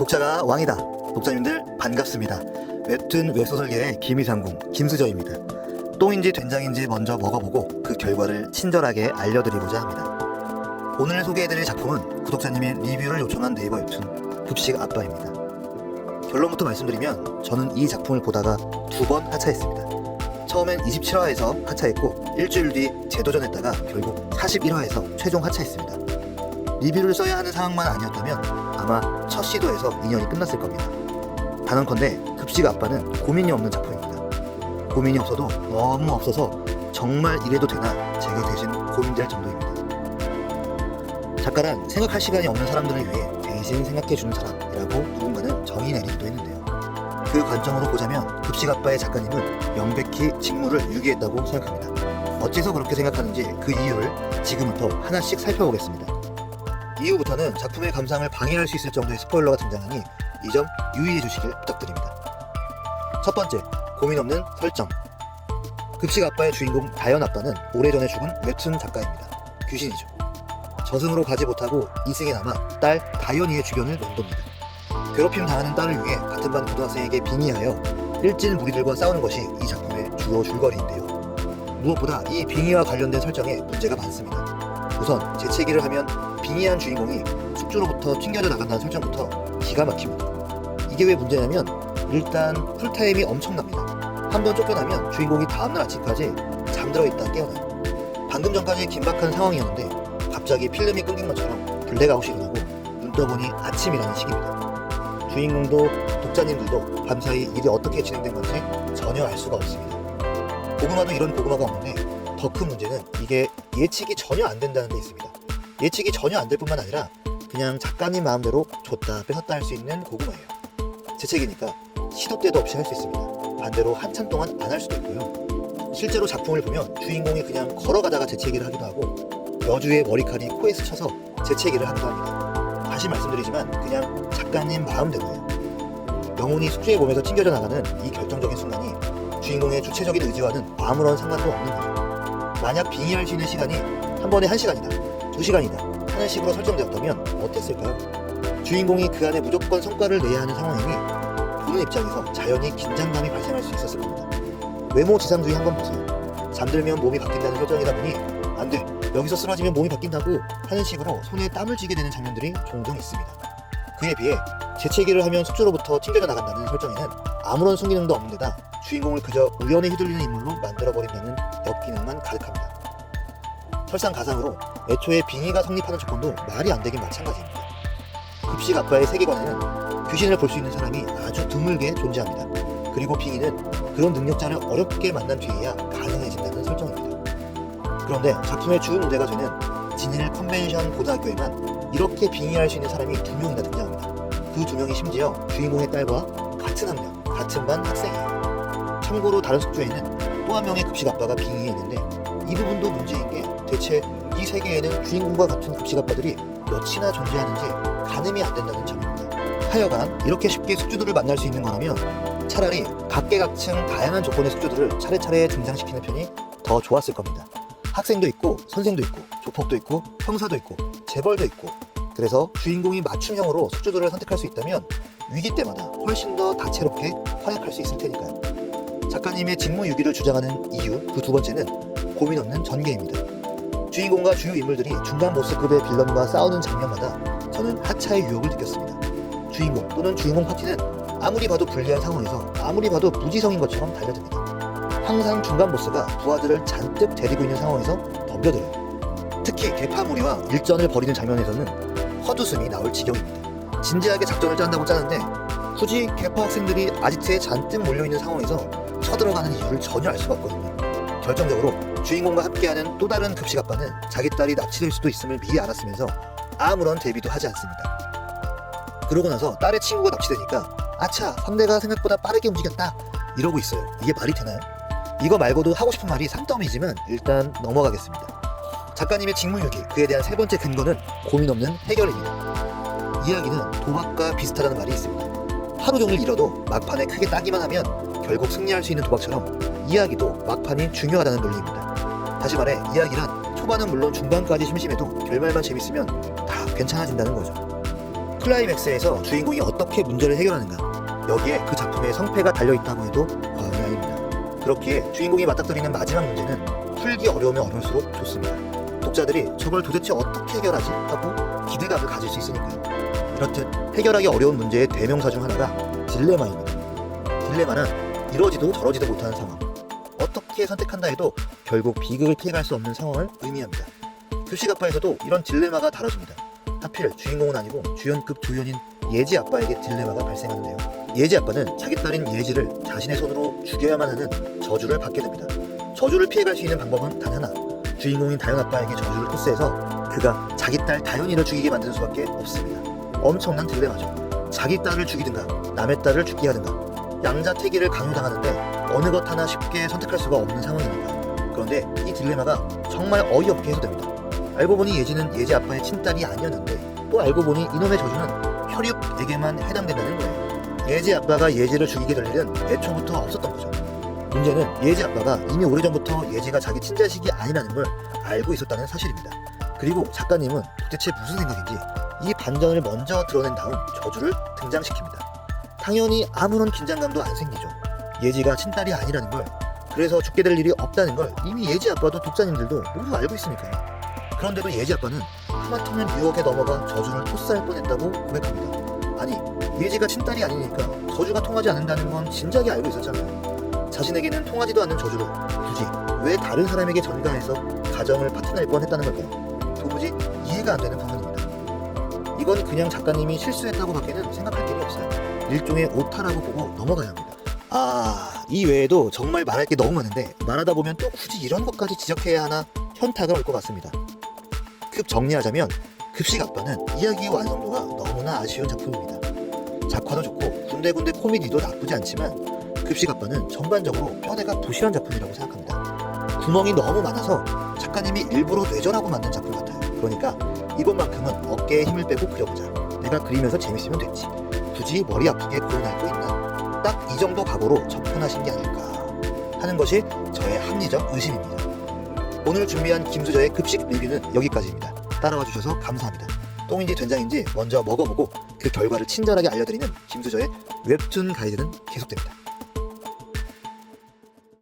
독자가 왕이다. 독자님들 반갑습니다. 웹툰 웹소설계의 김이상궁 김수저입니다. 똥인지 된장인지 먼저 먹어보고 그 결과를 친절하게 알려드리고자 합니다. 오늘 소개해드릴 작품은 구독자님이 리뷰를 요청한 네이버 웹툰 급식 아빠입니다. 결론부터 말씀드리면 저는 이 작품을 보다가 2번 하차했습니다. 처음엔 27화에서 하차했고 일주일 뒤 재도전했다가 결국 41화에서 최종 하차했습니다. 리뷰를 써야 하는 상황만 아니었다면 아마 첫 시도에서 인연이 끝났을 겁니다. 단언컨대 급식 아빠는 고민이 없는 작품입니다. 고민이 없어도 너무 없어서 정말 이래도 되나 제가 대신 고민될 정도입니다. 작가란 생각할 시간이 없는 사람들을 위해 대신 생각해주는 사람이라고 누군가는 정의 내리기도 했는데요. 그 관점으로 보자면 급식 아빠의 작가님은 명백히 직무를 유기했다고 생각합니다. 어째서 그렇게 생각하는지 그 이유를 지금부터 하나씩 살펴보겠습니다. 이후부터는 작품의 감상을 방해할 수 있을 정도의 스포일러가 등장하니 이 점 유의해 주시길 부탁드립니다. 첫 번째, 고민 없는 설정. 급식 아빠의 주인공 다현 아빠는 오래전에 죽은 웹툰 작가입니다. 귀신이죠. 저승으로 가지 못하고 이승에 남아 딸 다현이의 주변을 맴돕니다. 괴롭힘 당하는 딸을 위해 같은 반 고등학생에게 빙의하여 일진 무리들과 싸우는 것이 이 작품의 주요 줄거리인데요. 무엇보다 이 빙의와 관련된 설정에 문제가 많습니다. 우선 재채기를 하면 빙의한 주인공이 숙주로부터 튕겨져 나간다는 설정부터 기가 막힙니다. 이게 왜 문제냐면 일단 쿨타임이 엄청납니다. 한번 쫓겨나면 주인공이 다음날 아침까지 잠들어 있다 깨어나요. 방금 전까지 긴박한 상황이었는데 갑자기 필름이 끊긴 것처럼 블랙아웃이 일어나고 눈 떠보니 아침이라는 시기입니다. 주인공도 독자님들도 밤사이 일이 어떻게 진행된 건지 전혀 알 수가 없습니다. 고구마도 이런 고구마가 없는데 더 큰 문제는 이게 예측이 전혀 안 된다는 데 있습니다. 예측이 전혀 안 될 뿐만 아니라 그냥 작가님 마음대로 줬다 뺏었다 할 수 있는 고구마예요. 재채기니까 시도 때도 없이 할 수 있습니다. 반대로 한참 동안 안 할 수도 있고요. 실제로 작품을 보면 주인공이 그냥 걸어가다가 재채기를 하기도 하고 여주의 머리칼이 코에 스쳐서 재채기를 하기도 합니다. 다시 말씀드리지만 그냥 작가님 마음대로예요. 영혼이 숙주의 몸에서 튕겨져 나가는 이 결정적인 순간이 주인공의 주체적인 의지와는 아무런 상관도 없는 거죠. 만약 빙의할 수 있는 시간이 한 번에 1시간이다, 2시간이다 하는 식으로 설정되었다면 어땠을까요? 주인공이 그 안에 무조건 성과를 내야 하는 상황이니 보는 입장에서 자연히 긴장감이 발생할 수 있었을 겁니다. 외모 지상주의 한번 보세요. 잠들면 몸이 바뀐다는 설정이다 보니 안돼, 여기서 쓰러지면 몸이 바뀐다고 하는 식으로 손에 땀을 쥐게 되는 장면들이 종종 있습니다. 그에 비해 재채기를 하면 숙주로부터 튕겨져 나간다는 설정에는 아무런 순기능도 없는 데다 주인공을 그저 우연에 휘둘리는 인물로 만들어버린다는 역기능만 가득합니다. 설상가상으로 애초에 빙의가 성립하는 조건도 말이 안 되긴 마찬가지입니다. 급식 아빠의 세계관에는 귀신을 볼 수 있는 사람이 아주 드물게 존재합니다. 그리고 빙의는 그런 능력자를 어렵게 만난 뒤에야 가능해진다는 설정입니다. 그런데 작품의 주 무대가 되는 진일 컨벤션 고등학교에만 이렇게 빙의할 수 있는 사람이 2명이나 등장합니다. 그 2명이 심지어 주인공의 딸과 같은 학년, 같은 반 학생이에요. 참고로 다른 숙주에는 또 한 명의 급식 아빠가 빙의해 있는데 이 부분도 문제인 게 대체 이 세계에는 주인공과 같은 급식 아빠들이 몇이나 존재하는지 가늠이 안 된다는 점입니다. 하여간 이렇게 쉽게 숙주들을 만날 수 있는 거라면 차라리 각계각층 다양한 조건의 숙주들을 차례차례 등장시키는 편이 더 좋았을 겁니다. 학생도 있고 선생도 있고 조폭도 있고 형사도 있고 재벌도 있고, 그래서 주인공이 맞춤형으로 숙주들을 선택할 수 있다면 위기 때마다 훨씬 더 다채롭게 활약할 수 있을 테니까요. 작가님의 직무유기를 주장하는 이유 그 두 번째는 고민 없는 전개입니다. 주인공과 주요 인물들이 중간 보스급의 빌런과 싸우는 장면마다 저는 하차의 유혹을 느꼈습니다. 주인공 또는 주인공 파티는 아무리 봐도 불리한 상황에서 아무리 봐도 무지성인 것처럼 달려듭니다. 항상 중간 보스가 부하들을 잔뜩 데리고 있는 상황에서 덤벼들어요. 특히 개파무리와 일전을 벌이는 장면에서는 헛웃음이 나올 지경입니다. 진지하게 작전을 짠다고 짜는데 굳이 개파 학생들이 아지트에 잔뜩 몰려있는 상황에서 쳐들어가는 이유를 전혀 알 수가 없거든요. 결정적으로 주인공과 함께하는 또 다른 급식 아빠는 자기 딸이 납치될 수도 있음을 미리 알았으면서 아무런 대비도 하지 않습니다. 그러고 나서 딸의 친구가 납치되니까 아차, 상대가 생각보다 빠르게 움직였다 이러고 있어요. 이게 말이 되나요? 이거 말고도 하고 싶은 말이 산더미지만 일단 넘어가겠습니다. 작가님의 직무유기, 그에 대한 세 번째 근거는 고민 없는 해결입니다. 이야기는 도박과 비슷하다는 말이 있습니다. 하루 종일 잃어도 막판에 크게 따기만 하면 결국 승리할 수 있는 도박처럼 이야기도 막판이 중요하다는 논리입니다. 다시 말해 이야기란 초반은 물론 중반까지 심심해도 결말만 재밌으면 다 괜찮아진다는 거죠. 클라이맥스에서 주인공이 어떻게 문제를 해결하는가, 여기에 그 작품의 성패가 달려있다고 해도 과언이 아닙니다. 그렇기에 주인공이 맞닥뜨리는 마지막 문제는 풀기 어려우면 어려울수록 좋습니다. 독자들이 저걸 도대체 어떻게 해결하지? 하고 기대감을 가질 수 있으니까요. 이렇듯 해결하기 어려운 문제의 대명사 중 하나가 딜레마입니다. 딜레마는 이러지도 저러지도 못하는 상황, 어떻게 선택한다 해도 결국 비극을 피해갈 수 없는 상황을 의미합니다. 급식 아빠에서도 이런 딜레마가 다뤄집니다. 하필 주인공은 아니고 주연급 조연인 예지 아빠에게 딜레마가 발생하는데요. 예지 아빠는 자기 딸인 예지를 자신의 손으로 죽여야만 하는 저주를 받게 됩니다. 저주를 피해갈 수 있는 방법은 단 하나, 주인공인 다현 아빠에게 저주를 토스해서 그가 자기 딸 다현이를 죽이게 만드는 수밖에 없습니다. 엄청난 딜레마죠. 자기 딸을 죽이든가 남의 딸을 죽게 하든가 양자택일을 강요당하는데 어느 것 하나 쉽게 선택할 수가 없는 상황이니까. 그런데 이 딜레마가 정말 어이없게 해소됩니다. 알고 보니 예지는 예지 아빠의 친딸이 아니었는데 또 알고 보니 이놈의 저주는 혈육에게만 해당된다는 거예요. 예지 아빠가 예지를 죽이게 될 일은 애초부터 없었던 거죠. 문제는 예지 아빠가 이미 오래전부터 예지가 자기 친자식이 아니라는 걸 알고 있었다는 사실입니다. 그리고 작가님은 도대체 무슨 생각인지 이 반전을 먼저 드러낸 다음 저주를 등장시킵니다. 당연히 아무런 긴장감도 안 생기죠. 예지가 친딸이 아니라는 걸, 그래서 죽게 될 일이 없다는 걸 이미 예지 아빠도 독자님들도 모두 알고 있으니까요. 그런데도 예지 아빠는 하마터면 유혹에 넘어가 저주를 토스할 뻔했다고 고백합니다. 아니, 예지가 친딸이 아니니까 저주가 통하지 않는다는 건 진작에 알고 있었잖아요. 자신에게는 통하지도 않는 저주를 굳이 왜 다른 사람에게 전가해서 가정을 파탄날 뻔했다는 걸까요? 도무지 이해가 안 되는 부분입니다. 이건 그냥 작가님이 실수했다고 밖에는 생각할 길이 없어요. 일종의 오타라고 보고 넘어가야 합니다. 이 외에도 정말 말할 게 너무 많은데 말하다 보면 또 굳이 이런 것까지 지적해야 하나 현타가 올 것 같습니다. 급 정리하자면 급식 아빠는 이야기의 완성도가 너무나 아쉬운 작품입니다. 작화도 좋고 군데군데 코미디도 나쁘지 않지만 급식 아빠는 전반적으로 뼈대가 부실한 작품이라고 생각합니다. 구멍이 너무 많아서 작가님이 일부러 뇌절하고 만든 작품 같아요. 그러니까 이번만큼은 어깨에 힘을 빼고 그려보자. 내가 그리면서 재밌으면 됐지. 굳이 머리 아프게 고민할 거 있나? 딱 이 정도 각오로 접근하신 게 아닐까 하는 것이 저의 합리적 의심입니다. 오늘 준비한 김수저의 급식 리뷰는 여기까지입니다. 따라와 주셔서 감사합니다. 똥인지 된장인지 먼저 먹어보고 그 결과를 친절하게 알려드리는 김수저의 웹툰 가이드는 계속됩니다.